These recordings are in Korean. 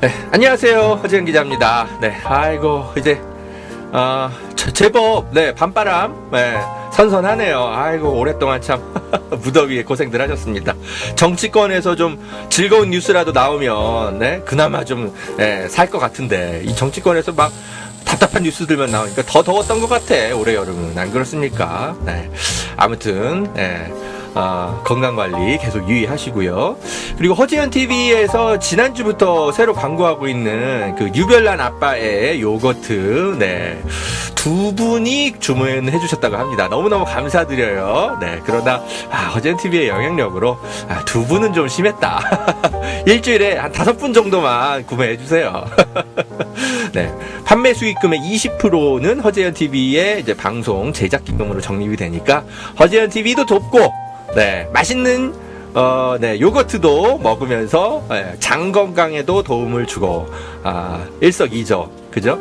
네, 안녕하세요. 허지현 기자입니다. 네, 아이고 이제 제법 밤바람 선선하네요. 아이고 오랫동안 참 무더위에 고생들 하셨습니다. 정치권에서 좀 즐거운 뉴스라도 나오면 그나마 좀 살 것 같은데 이 정치권에서 막 답답한 뉴스들만 나오니까 더 더웠던 것 같아. 올해 여름은 안 그렇습니까? 네, 아무튼 건강관리 계속 유의하시고요. 그리고 허지현 TV에서 지난주부터 새로 광고하고 있는 그 유별난 아빠의 요거트, 두 분이 주문해 주셨다고 합니다. 너무너무 감사드려요. 그러나 허지현 TV의 영향력으로 두 분은 좀 심했다. 일주일에 한 5분 정도만 구매해 주세요. 판매 수익금의 20%는 허지현 TV의 이제 방송 제작 기금으로 적립이 되니까 허지현 TV도 돕고 맛있는 요거트도 먹으면서 장 건강에도 도움을 주고 일석이조 그죠?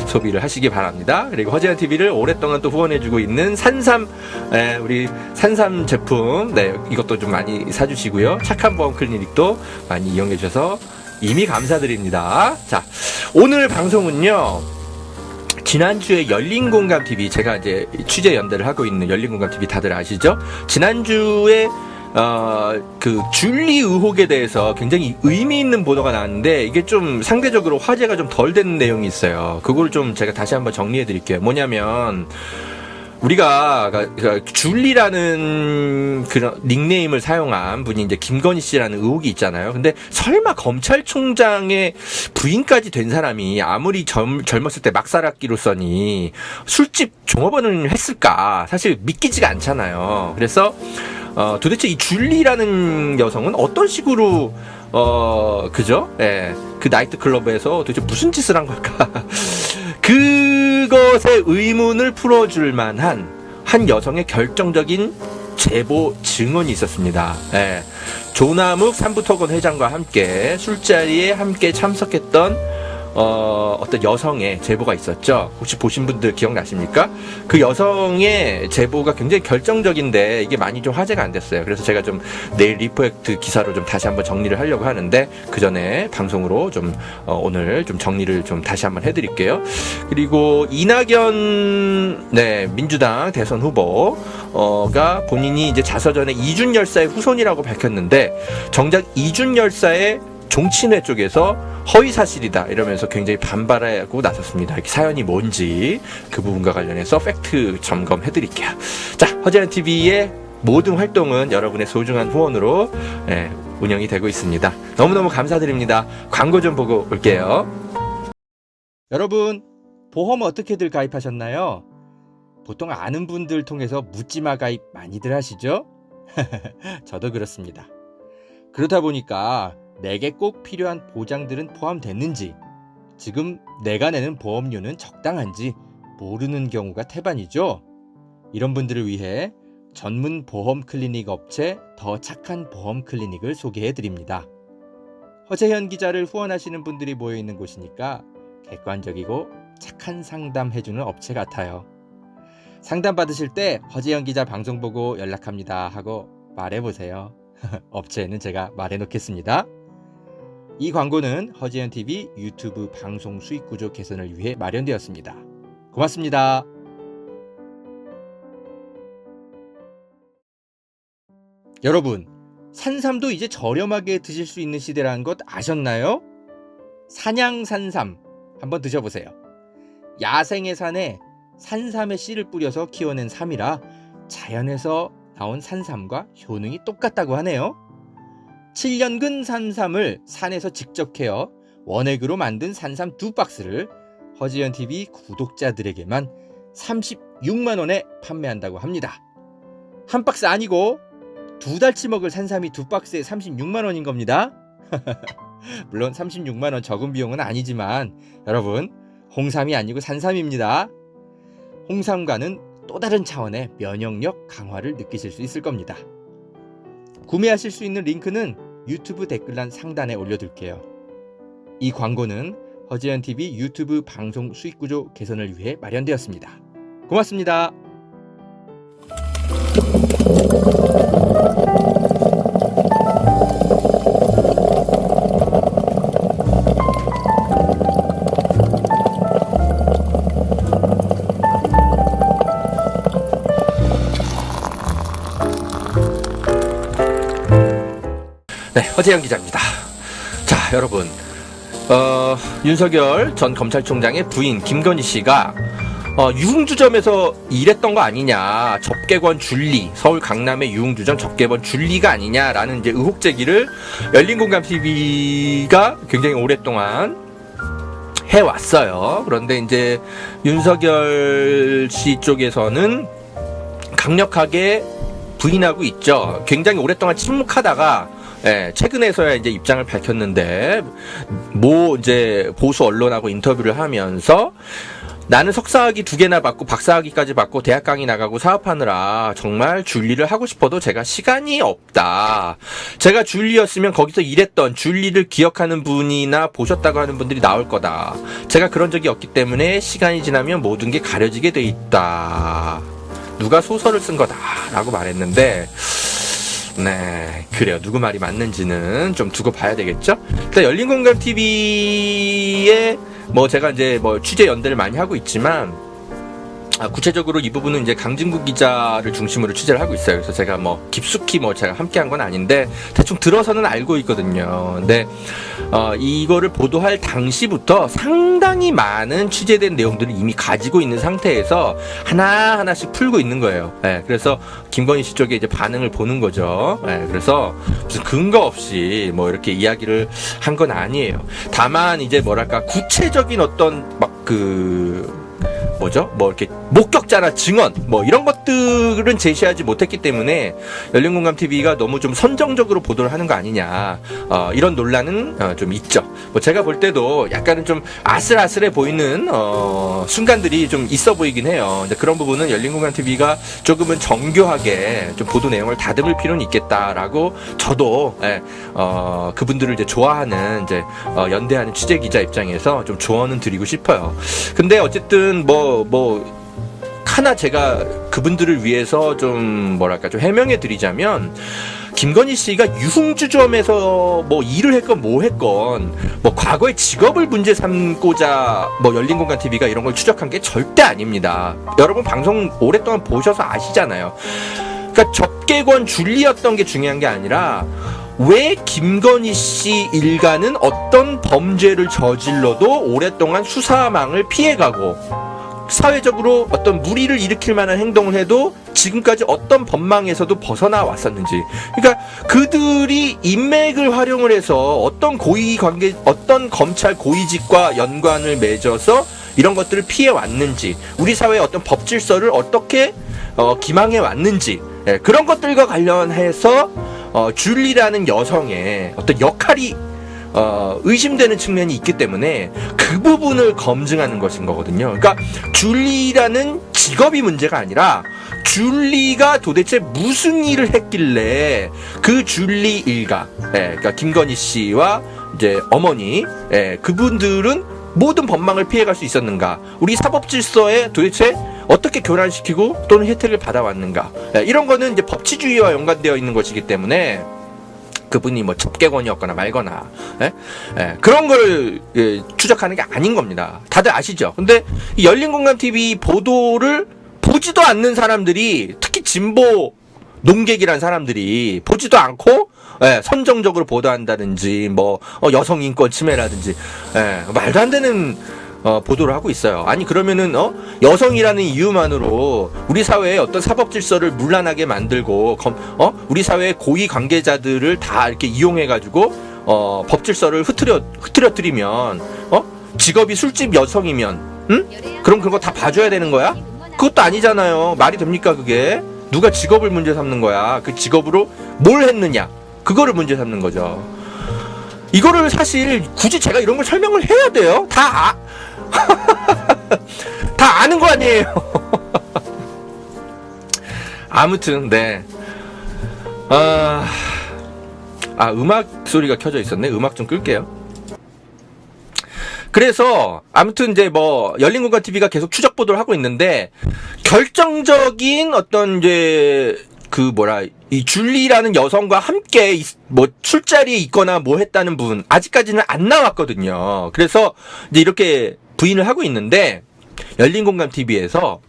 소비를 하시기 바랍니다. 그리고 허지현 TV를 오랫동안 또 후원해주고 있는 산삼 우리 산삼 제품 이것도 좀 많이 사주시고요. 착한 보험 클리닉도 많이 이용해 주셔서 이미 감사드립니다. 자, 오늘 방송은요. 지난주에 열린공감TV, 제가 이제 취재 연대를 하고 있는 열린공감TV 다들 아시죠? 지난주에 그 줄리 의혹에 대해서 굉장히 의미 있는 보도가 나왔는데 이게 좀 상대적으로 화제가 좀 덜 된 내용이 있어요. 그걸 좀 제가 다시 한번 정리해 드릴게요. 뭐냐면 우리가 줄리라는 그런 닉네임을 사용한 분이 이제 김건희 씨라는 의혹이 있잖아요. 근데 설마 검찰총장의 부인까지 된 사람이 아무리 젊었을 때 막살았기로서니 술집 종업원을 했을까? 사실 믿기지가 않잖아요. 그래서 도대체 이 줄리라는 여성은 어떤 식으로 그죠? 그 나이트클럽에서 도대체 무슨 짓을 한 걸까? 그것의 의문을 풀어줄 만한 한 여성의 결정적인 제보 증언이 있었습니다. 조남욱 삼부토건 회장과 함께 술자리에 함께 참석했던 어떤 여성의 제보가 있었죠. 혹시 보신 분들 기억나십니까? 그 여성의 제보가 굉장히 결정적인데 이게 많이 좀 화제가 안 됐어요. 그래서 제가 좀 내일 리포액트 기사로 좀 다시 한번 정리를 하려고 하는데 그 전에 방송으로 좀 오늘 좀 정리를 좀 다시 한번 해드릴게요. 그리고 이낙연 민주당 대선 후보가 본인이 이제 자서전에 이준 열사의 후손이라고 밝혔는데 정작 이준 열사의 종친회 쪽에서 허위 사실이다 이러면서 굉장히 반발하고 나섰습니다. 이렇게 사연이 뭔지 그 부분과 관련해서 팩트 점검해 드릴게요. 자, 허지현 TV의 모든 활동은 여러분의 소중한 후원으로 운영이 되고 있습니다. 너무너무 감사드립니다. 광고 좀 보고 올게요. 여러분, 보험 어떻게들 가입하셨나요? 보통 아는 분들 통해서 묻지마 가입 많이들 하시죠? 저도 그렇습니다. 그러다 보니까 내게 꼭 필요한 보장들은 포함됐는지, 지금 내가 내는 보험료는 적당한지 모르는 경우가 태반이죠. 이런 분들을 위해 전문 보험 클리닉 업체 더 착한 보험 클리닉을 소개해 드립니다. 허재현 기자를 후원하시는 분들이 모여 있는 곳이니까 객관적이고 착한 상담 해주는 업체 같아요. 상담 받으실 때 허재현 기자 방송 보고 연락합니다 하고 말해보세요. 업체에는 제가 말해놓겠습니다. 이 광고는 허지현 TV 유튜브 방송 수익 구조 개선을 위해 마련되었습니다. 고맙습니다. 여러분, 산삼도 이제 저렴하게 드실 수 있는 시대라는 것 아셨나요? 산양산삼 한번 드셔보세요. 야생의 산에 산삼의 씨를 뿌려서 키워낸 삼이라 자연에서 나온 산삼과 효능이 똑같다고 하네요. 7년근 산삼을 산에서 직접 캐어 원액으로 만든 산삼 2박스를 허지현 TV 구독자들에게만 36만원에 판매한다고 합니다. 한 박스 아니고 2달치 먹을 산삼이 2박스에 36만원인 겁니다. 물론 36만원 적은 비용은 아니지만 여러분, 홍삼이 아니고 산삼입니다. 홍삼과는 또 다른 차원의 면역력 강화를 느끼실 수 있을 겁니다. 구매하실 수 있는 링크는 유튜브 댓글란 상단에 올려둘게요. 이 광고는 허지현 TV 유튜브 방송 수익 구조 개선을 위해 마련되었습니다. 고맙습니다. 네, 허재영 기자입니다. 자, 여러분, 윤석열 전 검찰총장의 부인 김건희 씨가 유흥주점에서 일했던 거 아니냐, 접객원 줄리, 서울 강남의 유흥주점 접객원 줄리가 아니냐라는 이제 의혹 제기를 열린공감 TV가 굉장히 오랫동안 해왔어요. 그런데 이제 윤석열 씨 쪽에서는 강력하게 부인하고 있죠. 굉장히 오랫동안 침묵하다가 최근에서야 이제 입장을 밝혔는데, 이제 보수 언론하고 인터뷰를 하면서 나는 석사학위 2개나 받고 박사학위까지 받고 대학 강의 나가고 사업하느라 정말 줄리를 하고 싶어도 제가 시간이 없다. 제가 줄리였으면 거기서 일했던 줄리를 기억하는 분이나 보셨다고 하는 분들이 나올 거다. 제가 그런 적이 없기 때문에 시간이 지나면 모든 게 가려지게 돼 있다. 누가 소설을 쓴 거다라고 말했는데, 네, 그래요. 누구 말이 맞는지는 좀 두고 봐야 되겠죠? 일단 열린공감 TV에 제가 이제 취재 연대를 많이 하고 있지만, 구체적으로 이 부분은 이제 강진구 기자를 중심으로 취재를 하고 있어요. 그래서 제가 깊숙이 제가 함께 한 건 아닌데, 대충 들어서는 알고 있거든요. 근데, 이거를 보도할 당시부터 상당히 많은 취재된 내용들을 이미 가지고 있는 상태에서 하나하나씩 풀고 있는 거예요. 그래서 김건희 씨 쪽에 이제 반응을 보는 거죠. 그래서 무슨 근거 없이 이렇게 이야기를 한 건 아니에요. 다만 이제 구체적인 어떤 이렇게 목격자나 증언 이런 것들은 제시하지 못했기 때문에 열린공감 TV가 너무 좀 선정적으로 보도를 하는 거 아니냐, 이런 논란은 좀 있죠. 제가 볼 때도 약간은 좀 아슬아슬해 보이는 순간들이 좀 있어 보이긴 해요. 근데 그런 부분은 열린공감 TV가 조금은 정교하게 좀 보도 내용을 다듬을 필요는 있겠다라고 저도 그분들을 이제 좋아하는 이제 연대하는 취재 기자 입장에서 좀 조언은 드리고 싶어요. 근데 어쨌든 하나 제가 그분들을 위해서 좀 좀 해명해 드리자면, 김건희 씨가 유흥주점에서 일을 했건 했건 과거의 직업을 문제 삼고자 열린공감 TV가 이런 걸 추적한 게 절대 아닙니다. 여러분 방송 오랫동안 보셔서 아시잖아요. 그러니까 접객원 줄리였던 게 중요한 게 아니라, 왜 김건희 씨 일가는 어떤 범죄를 저질러도 오랫동안 수사망을 피해가고 사회적으로 어떤 무리를 일으킬 만한 행동을 해도 지금까지 어떤 법망에서도 벗어나 왔었는지, 그러니까 그들이 인맥을 활용을 해서 어떤 고위관계, 어떤 검찰 고위직과 연관을 맺어서 이런 것들을 피해 왔는지, 우리 사회의 어떤 법 질서를 어떻게 기망해 왔는지, 그런 것들과 관련해서 줄리라는 여성의 어떤 역할이 의심되는 측면이 있기 때문에 그 부분을 검증하는 것인 거거든요. 그러니까 줄리라는 직업이 문제가 아니라, 줄리가 도대체 무슨 일을 했길래 그 줄리 일가, 그러니까 김건희 씨와 이제 어머니, 그분들은 모든 법망을 피해갈 수 있었는가, 우리 사법 질서에 도대체 어떻게 교란시키고 또는 혜택을 받아왔는가, 이런 거는 이제 법치주의와 연관되어 있는 것이기 때문에 그분이 접객원이었거나 말거나 그런 걸 추적하는 게 아닌 겁니다. 다들 아시죠? 근데 이 열린공감 TV 보도를 보지도 않는 사람들이, 특히 진보 농객이란 사람들이 보지도 않고 선정적으로 보도한다든지 여성 인권 침해라든지 말도 안 되는 보도를 하고 있어요. 아니 그러면은 여성이라는 이유만으로 우리 사회의 어떤 사법 질서를 문란하게 만들고 우리 사회의 고위 관계자들을 다 이렇게 이용해 가지고 법 질서를 흐트려뜨리면 직업이 술집 여성이면 그럼 그거 다 봐줘야 되는 거야? 그것도 아니잖아요. 말이 됩니까 그게? 누가 직업을 문제 삼는 거야? 그 직업으로 뭘 했느냐? 그거를 문제 삼는 거죠. 이거를 사실 굳이 제가 이런 걸 설명을 해야 돼요? 다 아는 거 아니에요. 아무튼 네. 음악 소리가 켜져 있었네. 음악 좀 끌게요. 그래서 아무튼 이제 열린공감 TV가 계속 추적 보도를 하고 있는데, 결정적인 어떤 이제 이 줄리라는 여성과 함께 술자리에 있거나 했다는 분 아직까지는 안 나왔거든요. 그래서 이제 이렇게 부인을 하고 있는데, 열린공감 TV에서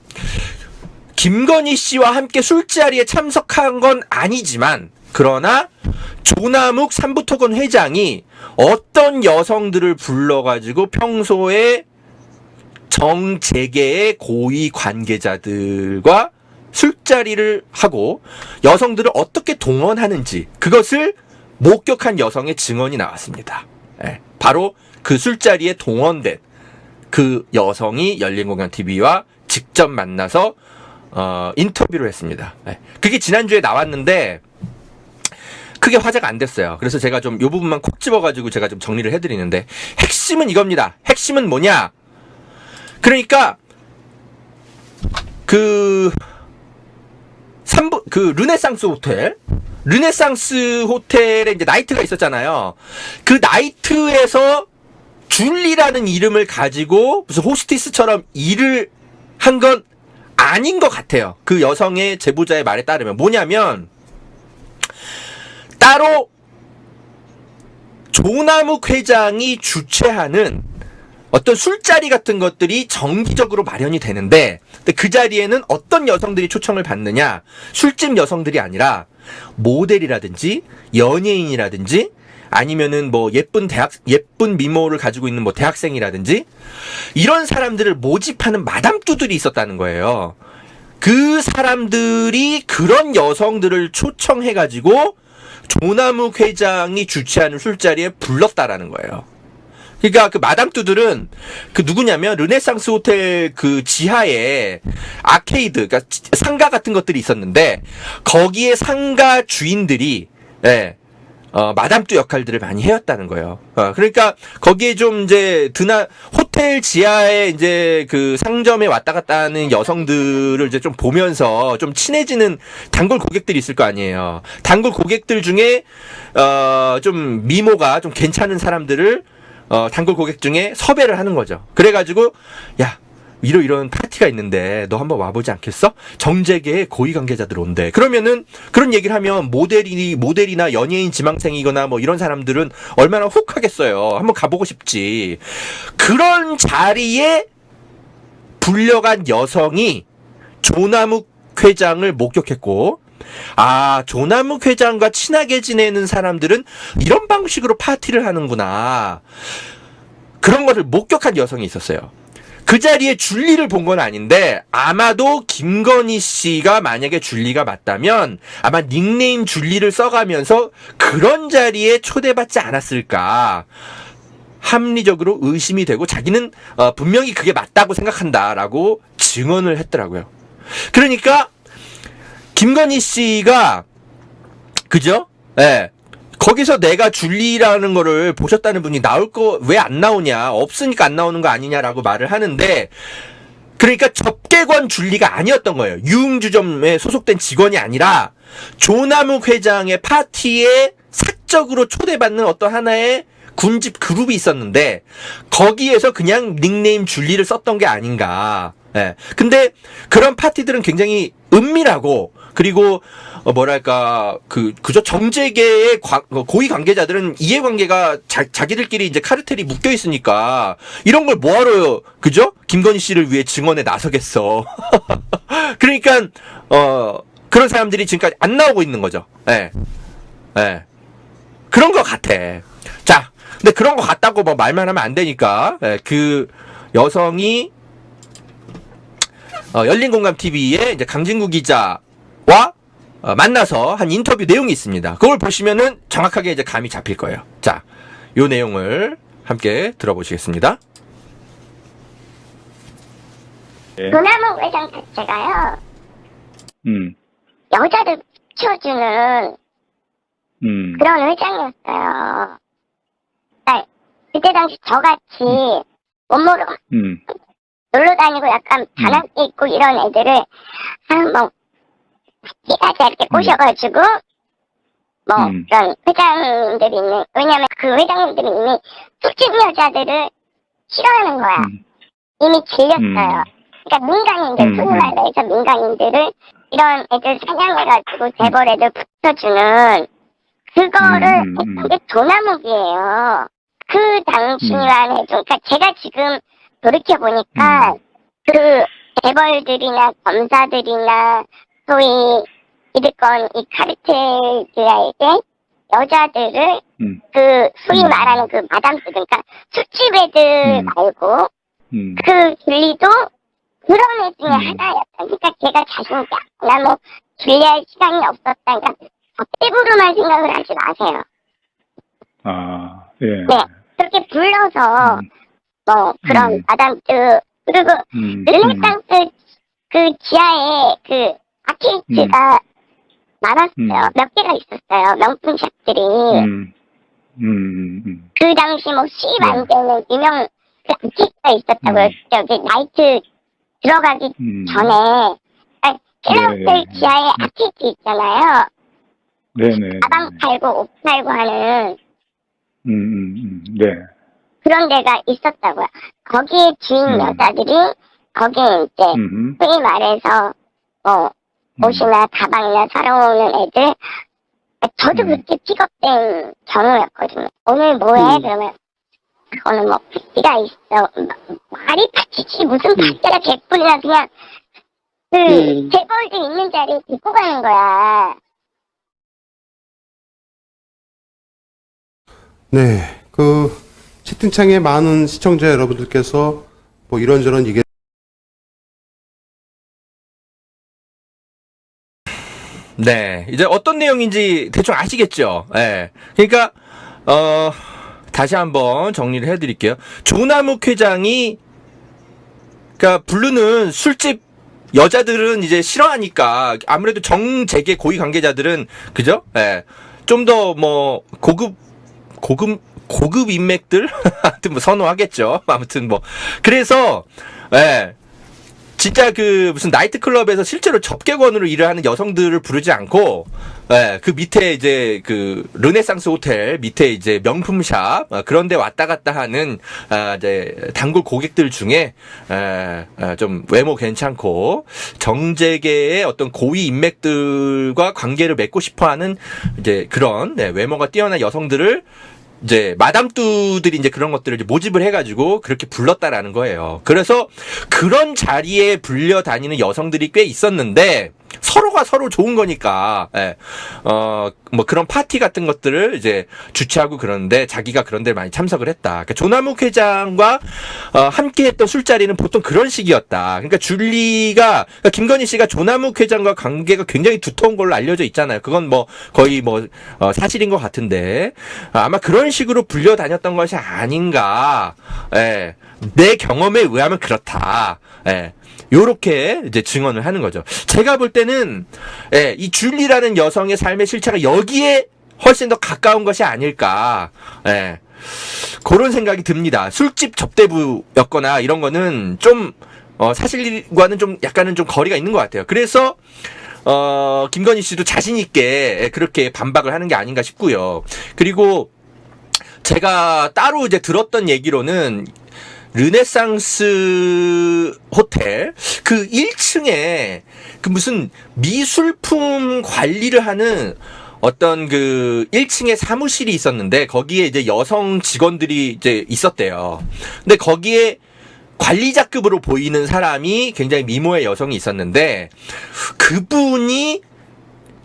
김건희 씨와 함께 술자리에 참석한 건 아니지만 그러나 조남욱 삼부토건 회장이 어떤 여성들을 불러가지고 평소에 정재계의 고위 관계자들과 술자리를 하고 여성들을 어떻게 동원하는지 그것을 목격한 여성의 증언이 나왔습니다. 예, 바로 그 술자리에 동원된 그 여성이 열린공감TV와 직접 만나서 인터뷰를 했습니다. 예, 그게 지난주에 나왔는데 크게 화제가 안 됐어요. 그래서 제가 좀 이 부분만 콕 집어가지고 제가 좀 정리를 해드리는데 핵심은 이겁니다. 핵심은 뭐냐? 그러니까 그 르네상스 호텔에 이제 나이트가 있었잖아요. 그 나이트에서 줄리라는 이름을 가지고 무슨 호스티스처럼 일을 한 건 아닌 것 같아요. 그 여성의 제보자의 말에 따르면 뭐냐면 따로 조남욱 회장이 주최하는 어떤 술자리 같은 것들이 정기적으로 마련이 되는데 그 자리에는 어떤 여성들이 초청을 받느냐, 술집 여성들이 아니라 모델이라든지 연예인이라든지 아니면은 뭐 예쁜 미모를 가지고 있는 뭐 대학생이라든지 이런 사람들을 모집하는 마담뚜들이 있었다는 거예요. 그 사람들이 그런 여성들을 초청해가지고 조남욱 회장이 주최하는 술자리에 불렀다라는 거예요. 그러니까 그 마담뚜들은 그 누구냐면 르네상스 호텔 그 지하에 아케이드, 그러니까 상가 같은 것들이 있었는데 거기에 상가 주인들이 마담뚜 역할들을 많이 해왔다는 거예요. 그러니까 거기에 좀 이제 호텔 지하에 이제 그 상점에 왔다 갔다 하는 여성들을 이제 좀 보면서 좀 친해지는 단골 고객들이 있을 거 아니에요. 단골 고객들 중에 좀 미모가 좀 괜찮은 사람들을 단골 고객 중에 섭외를 하는 거죠. 그래가지고 야 이런 파티가 있는데 너 한번 와보지 않겠어? 정재계의 고위 관계자들 온대. 그러면은 그런 얘기를 하면 모델이나 연예인 지망생이거나 뭐 이런 사람들은 얼마나 훅 하겠어요. 한번 가보고 싶지. 그런 자리에 불려간 여성이 조남욱 회장을 목격했고, 조남욱 회장과 친하게 지내는 사람들은 이런 방식으로 파티를 하는구나. 그런 것을 목격한 여성이 있었어요. 그 자리에 줄리를 본 건 아닌데 아마도 김건희 씨가 만약에 줄리가 맞다면 아마 닉네임 줄리를 써가면서 그런 자리에 초대받지 않았을까 합리적으로 의심이 되고 자기는 분명히 그게 맞다고 생각한다라고 증언을 했더라고요. 그러니까 김건희 씨가 그죠? 예. 거기서 내가 줄리라는 거를 보셨다는 분이 나올 거 왜 안 나오냐, 없으니까 안 나오는 거 아니냐라고 말을 하는데, 그러니까 접객관 줄리가 아니었던 거예요. 유흥주점에 소속된 직원이 아니라 조남욱 회장의 파티에 사적으로 초대받는 어떤 하나의 군집 그룹이 있었는데 거기에서 그냥 닉네임 줄리를 썼던 게 아닌가. 예. 근데 그런 파티들은 굉장히 은밀하고, 그리고 그저 정재계의 고위 관계자들은 이해관계가 자기들끼리 이제 카르텔이 묶여 있으니까 이런 걸 뭐하러 그죠? 김건희 씨를 위해 증언에 나서겠어. 그러니까 그런 사람들이 지금까지 안 나오고 있는 거죠. 예. 예. 그런 것 같아. 자, 근데 그런 것 같다고 뭐 말만 하면 안 되니까, 그 여성이 열린공감TV에 이제 강진구 기자와 만나서 한 인터뷰 내용이 있습니다. 그걸 보시면은 정확하게 이제 감이 잡힐 거예요. 자, 요 내용을 함께 들어보시겠습니다. 조남욱 회장 자체가요, 여자를 키워주는 그런 회장이었어요. 그러니까 그때 당시 저같이 원모로 놀러 다니고 약간 반항기 있고 이런 애들을 끼가지 이렇게 꼬셔가지고 그런 회장들이 있는, 왜냐면 그 회장님들이 이미 술집 여자들을 싫어하는 거야. 이미 질렸어요. 그러니까 민간인들, 소위 말해서 민간인들을 이런 애들 사냥해가지고 재벌 애들 붙여주는 그거를 했던 게 조남욱이에요. 그 당시만 해도, 그러니까 제가 지금 돌이켜보니까 그 재벌들이나 검사들이나 소위 기득권 이 카르텔들에게 여자들을 그 소위 말하는 그 마담들 그러니까 술집 애들 말고 그 줄리도 그런 애 중에 하나였다. 그러니까 걔가 자신있게 나뭐 줄리할 시간이 없었다. 그러니까 덕대부로만 생각을 하지 마세요. 아, 예. 네, 그렇게 불러서 뭐 그런 마담들 그리고 르네상스 그 지하에 그 아케이드가 많았어요. 몇 개가 있었어요. 명품 샵들이. 그 당시 뭐 수입 안 되는 유명 그 아케이드가 있었다고요. 저기 나이트 들어가기 전에 셀럽들 지하에 아케이드 있잖아요. 네네. 가방 팔고 옷 팔고 하는 네. 그런 데가 있었다고요. 거기에 주인 여자들이 거기에 이제 소위 말해서 뭐 옷이나 가방이나 사러 오는 애들 저도 그렇게 픽업된 경우였거든요. 오늘 뭐해? 그러면 오늘 뭐 파티가 있어. 말이 파티지 무슨 파티가 개뿔이나 그냥 그 재벌들 있는 자리에 데리고 가는 거야. 네, 그 채팅창에 많은 시청자 여러분들께서 뭐 이런저런 얘기 네, 이제 어떤 내용인지 대충 아시겠죠? 예. 그러니까 다시 한번 정리를 해드릴게요. 조남욱 회장이 그러니까 부르는 술집 여자들은 이제 싫어하니까 아무래도 정재계 고위 관계자들은 그죠? 예. 좀 더 뭐 고급 인맥들 하여튼 뭐 선호하겠죠. 아무튼 뭐 그래서 예. 진짜 그 무슨 나이트클럽에서 실제로 접객원으로 일을 하는 여성들을 부르지 않고 예, 그 밑에 이제 그 르네상스 호텔 밑에 이제 명품샵 그런 데 왔다 갔다 하는 이제 단골 고객들 중에 좀 외모 괜찮고 정재계의 어떤 고위 인맥들과 관계를 맺고 싶어 하는 이제 그런 외모가 뛰어난 여성들을 이제 마담뚜들이 이제 그런 것들을 이제 모집을 해가지고 그렇게 불렀다라는 거예요. 그래서 그런 자리에 불려 다니는 여성들이 꽤 있었는데 서로가 서로 좋은 거니까 뭐 그런 파티 같은 것들을 이제 주최하고 그러는데 자기가 그런 데 많이 참석을 했다. 그러니까 조남욱 회장과 함께했던 술자리는 보통 그런 식이었다. 그러니까 줄리가 그러니까 김건희 씨가 조남욱 회장과 관계가 굉장히 두터운 걸로 알려져 있잖아요. 그건 뭐 거의 뭐 사실인 것 같은데 아마 그런 식으로 불려 다녔던 것이 아닌가. 예. 내 경험에 의하면 그렇다. 예. 요렇게 이제 증언을 하는 거죠. 제가 볼 때는 이 줄리라는 여성의 삶의 실체가 여기에 훨씬 더 가까운 것이 아닐까. 그런 생각이 듭니다. 술집 접대부였거나 이런 거는 좀 사실과는 좀 약간은 좀 거리가 있는 것 같아요. 그래서 김건희 씨도 자신 있게 그렇게 반박을 하는 게 아닌가 싶고요. 그리고 제가 따로 이제 들었던 얘기로는 르네상스 호텔 그 1층에 그 무슨 미술품 관리를 하는 어떤 그 1층에 사무실이 있었는데 거기에 이제 여성 직원들이 이제 있었대요. 근데 거기에 관리자급으로 보이는 사람이 굉장히 미모의 여성이 있었는데 그분이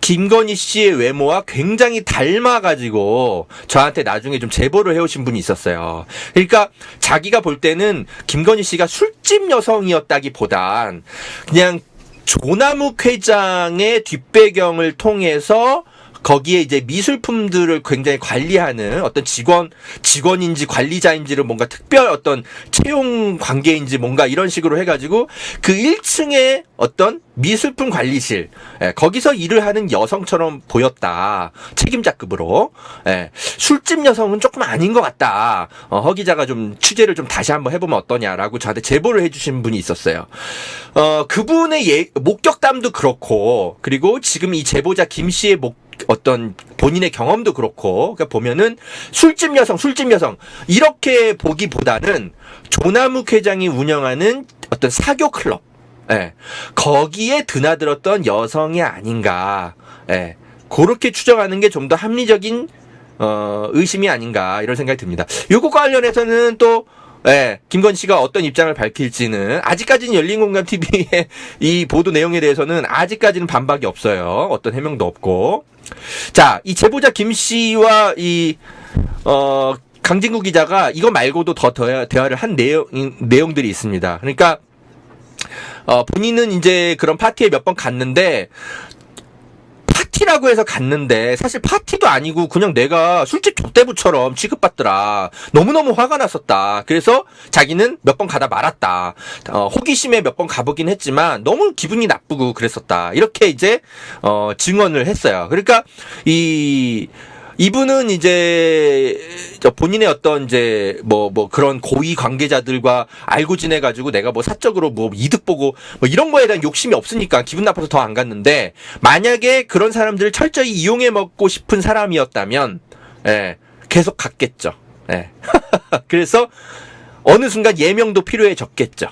김건희 씨의 외모와 굉장히 닮아가지고 저한테 나중에 좀 제보를 해오신 분이 있었어요. 그러니까 자기가 볼 때는 김건희 씨가 술집 여성이었다기보단 그냥 조남욱 회장의 뒷배경을 통해서 거기에 이제 미술품들을 굉장히 관리하는 어떤 직원인지 관리자인지를 뭔가 특별 어떤 채용 관계인지 뭔가 이런 식으로 해가지고 그 1층에 어떤 미술품 관리실 거기서 일을 하는 여성처럼 보였다. 책임자급으로. 술집 여성은 조금 아닌 것 같다. 허 기자가 좀 취재를 좀 다시 한번 해보면 어떠냐라고 저한테 제보를 해주신 분이 있었어요. 그분의 목격담도 그렇고 그리고 지금 이 제보자 김 씨의 어떤 본인의 경험도 그렇고 그러니까 보면은 술집 여성 이렇게 보기보다는 조남욱 회장이 운영하는 어떤 사교 클럽 거기에 드나들었던 여성이 아닌가 그렇게 추정하는 게 좀 더 합리적인 의심이 아닌가 이런 생각이 듭니다. 요것과 관련해서는 또 예, 김건 씨가 어떤 입장을 밝힐지는 아직까지는 열린공감TV의 이 보도 내용에 대해서는 아직까지는 반박이 없어요. 어떤 해명도 없고. 자, 이 제보자 김 씨와 강진구 기자가 이거 말고도 더 대화를 한 내용들이 있습니다. 그러니까 본인은 이제 그런 파티에 몇 번 갔는데, 파티라고 해서 갔는데 사실 파티도 아니고 그냥 내가 술집 족대부처럼 취급받더라. 너무너무 화가 났었다. 그래서 자기는 몇 번 가다 말았다. 호기심에 몇 번 가보긴 했지만 너무 기분이 나쁘고 그랬었다. 이렇게 이제 증언을 했어요. 그러니까 이분은 이제 본인의 어떤 이제 뭐 그런 고위 관계자들과 알고 지내가지고 내가 뭐 사적으로 뭐 이득 보고 뭐 이런 거에 대한 욕심이 없으니까 기분 나빠서 더 안 갔는데, 만약에 그런 사람들을 철저히 이용해 먹고 싶은 사람이었다면 계속 갔겠죠. 그래서 어느 순간 예명도 필요해졌겠죠.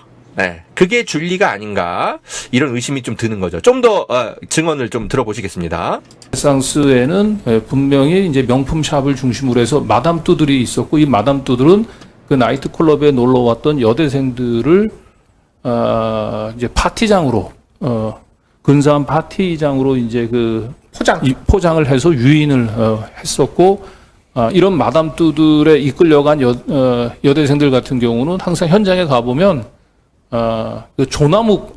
그게 줄리가 아닌가, 이런 의심이 좀 드는 거죠. 좀 더 증언을 좀 들어보시겠습니다. 레상스에는 분명히 이제 명품 샵을 중심으로 해서 마담뚜들이 있었고, 이 마담뚜들은 그 나이트 클럽에 놀러 왔던 여대생들을 이제 파티장으로 근사한 파티장으로 이제 그 포장을 해서 유인을 했었고, 이런 마담뚜들에 이끌려간 여대생들 같은 경우는 항상 현장에 가보면 그 조남욱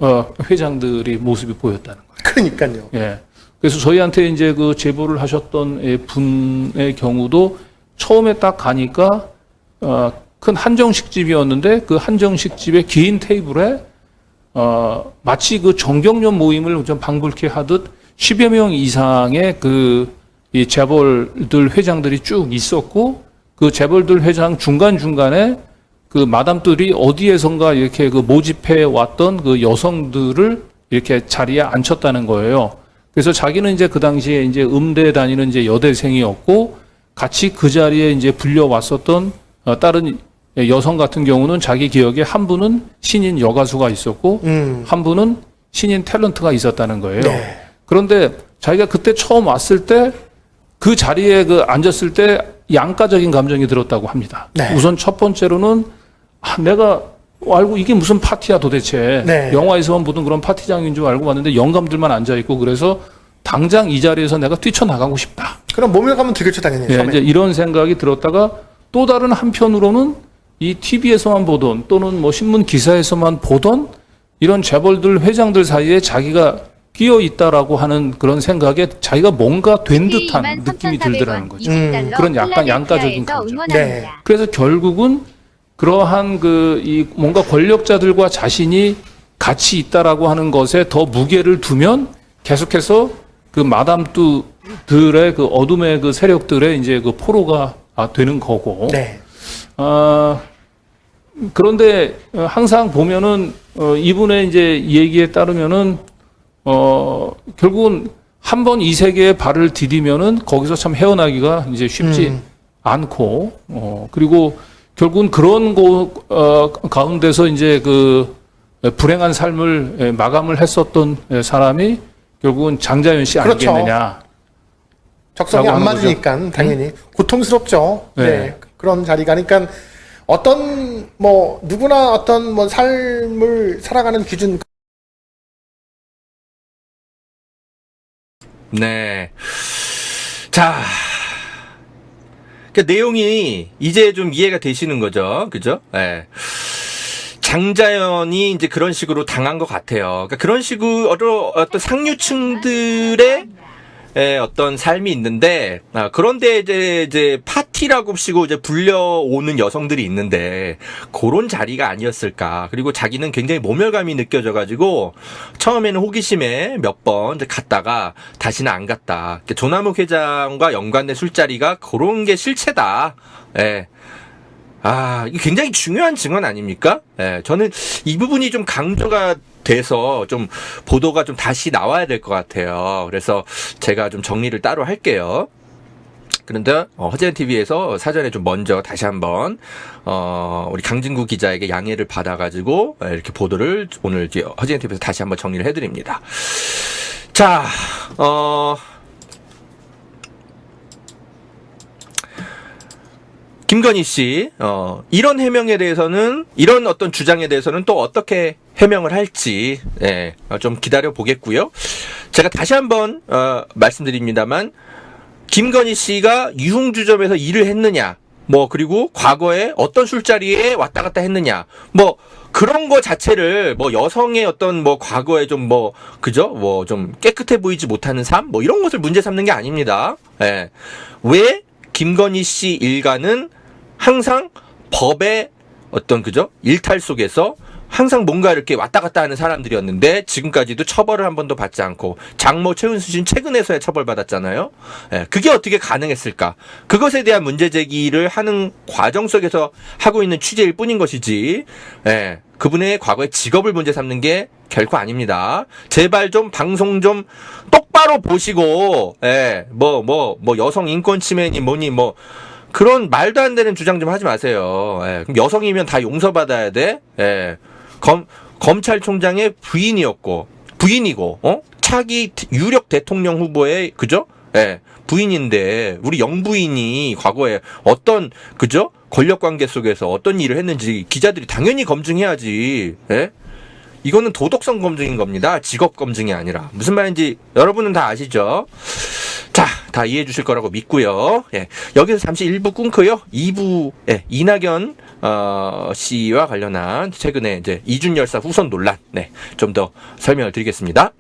회장들이 모습이 보였다는 거예요. 그러니까요. 예. 그래서 저희한테 이제 그 제보를 하셨던 분의 경우도 처음에 딱 가니까 큰 한정식집이었는데, 그 한정식집의 긴 테이블에 마치 그 정경련 모임을 좀 방불케 하듯 10여 명 이상의 이 재벌들 회장들이 쭉 있었고, 그 재벌들 회장 중간중간에 그 마담들이 어디에선가 이렇게 그 모집해 왔던 그 여성들을 이렇게 자리에 앉혔다는 거예요. 그래서 자기는 이제 그 당시에 이제 음대 다니는 이제 여대생이었고, 같이 그 자리에 이제 불려왔었던 다른 여성 같은 경우는 자기 기억에 한 분은 신인 여가수가 있었고, 한 분은 신인 탤런트가 있었다는 거예요. 네. 그런데 자기가 그때 처음 왔을 때 그 자리에 앉았을 때 양가적인 감정이 들었다고 합니다. 네. 우선 첫 번째로는 내가 알고 이게 무슨 파티야 도대체. 네. 영화에서만 보던 그런 파티장인 줄 알고 왔는데 영감들만 앉아있고, 그래서 당장 이 자리에서 내가 뛰쳐나가고 싶다. 그럼 몸을 가면 되겠죠, 당연히. 예, 처음에. 이제 이런 생각이 들었다가, 또 다른 한편으로는 이 TV에서만 보던 또는 뭐 신문 기사에서만 보던 이런 재벌들 회장들 사이에 자기가 끼어 있다라고 하는 그런 생각에 자기가 뭔가 된 듯한 느낌이 들더라는 거죠. 그런 약간 양가적인 감정. 네. 그래서 결국은 그러한 이 뭔가 권력자들과 자신이 같이 있다라고 하는 것에 더 무게를 두면 계속해서 그 마담뚜들의 그 어둠의 그 세력들의 이제 그 포로가 되는 거고. 네. 그런데 항상 보면은 이분의 이제 얘기에 따르면은 결국은 한 번 이 세계에 발을 디디면은 거기서 참 헤어나기가 이제 쉽지 않고, 그리고 결국은 그런 가운데서 이제 그 불행한 삶을 마감을 했었던 사람이 결국은 장자연 씨 그렇죠. 아니겠느냐. 적성이 안 하는 맞으니까 당연히 고통스럽죠. 네. 네. 그런 자리가. 그러니까 어떤 누구나 어떤 삶을 살아가는 기준. 네. 자. 그 내용이 이제 좀 이해가 되시는 거죠. 그죠? 네. 장자연이 이제 그런 식으로 당한 것 같아요. 그러니까 그런 식으로 어떤 상류층들의 어떤 삶이 있는데, 그런데 이제 파티라고 치고 이제 불려오는 여성들이 있는데, 그런 자리가 아니었을까. 그리고 자기는 굉장히 모멸감이 느껴져가지고, 처음에는 호기심에 몇 번 갔다가, 다시는 안 갔다. 조남욱 회장과 연관된 술자리가 그런 게 실체다. 예. 이게 굉장히 중요한 증언 아닙니까? 예, 저는 이 부분이 좀 강조가 돼서 좀 보도가 좀 다시 나와야 될 것 같아요. 그래서 제가 좀 정리를 따로 할게요. 그런데 허재현 TV에서 사전에 좀 먼저 다시 한번 우리 강진구 기자에게 양해를 받아가지고 이렇게 보도를 오늘 허재현 TV에서 다시 한번 정리를 해드립니다. 자, 김건희 씨, 이런 해명에 대해서는, 이런 어떤 주장에 대해서는 또 어떻게 해명을 할지, 예, 좀 기다려 보겠고요. 제가 다시 한번, 말씀드립니다만, 김건희 씨가 유흥주점에서 일을 했느냐, 뭐, 그리고 과거에 어떤 술자리에 왔다 갔다 했느냐, 뭐, 그런 거 자체를, 뭐, 여성의 어떤, 뭐, 과거에 좀 뭐, 그죠? 뭐, 좀 깨끗해 보이지 못하는 삶? 뭐, 이런 것을 문제 삼는 게 아닙니다. 예. 왜 김건희 씨 일가는 항상 법의 어떤, 그죠? 일탈 속에서 항상 뭔가 이렇게 왔다 갔다 하는 사람들이었는데 지금까지도 처벌을 한 번도 받지 않고 장모 최은수 씨는 최근에서야 처벌받았잖아요. 예, 그게 어떻게 가능했을까? 그것에 대한 문제 제기를 하는 과정 속에서 하고 있는 취재일 뿐인 것이지, 예, 그분의 과거의 직업을 문제 삼는 게 결코 아닙니다. 제발 좀 방송 좀 똑바로 보시고, 예, 뭐 여성 인권 침해니 뭐니 뭐 그런 말도 안 되는 주장 좀 하지 마세요. 예, 그럼 여성이면 다 용서받아야 돼? 예. 검찰총장의 부인이고, 차기 유력 대통령 후보의, 그죠? 예, 부인인데, 우리 영부인이 과거에 어떤, 그죠? 권력 관계 속에서 어떤 일을 했는지 기자들이 당연히 검증해야지, 예? 이거는 도덕성 검증인 겁니다. 직업 검증이 아니라. 무슨 말인지 여러분은 다 아시죠? 자, 다 이해해 주실 거라고 믿고요. 예, 여기서 잠시 1부 끊고요. 2부, 예, 이낙연 씨와 관련한 최근에 이제 이준열사 후손 논란, 네, 좀 더 설명을 드리겠습니다.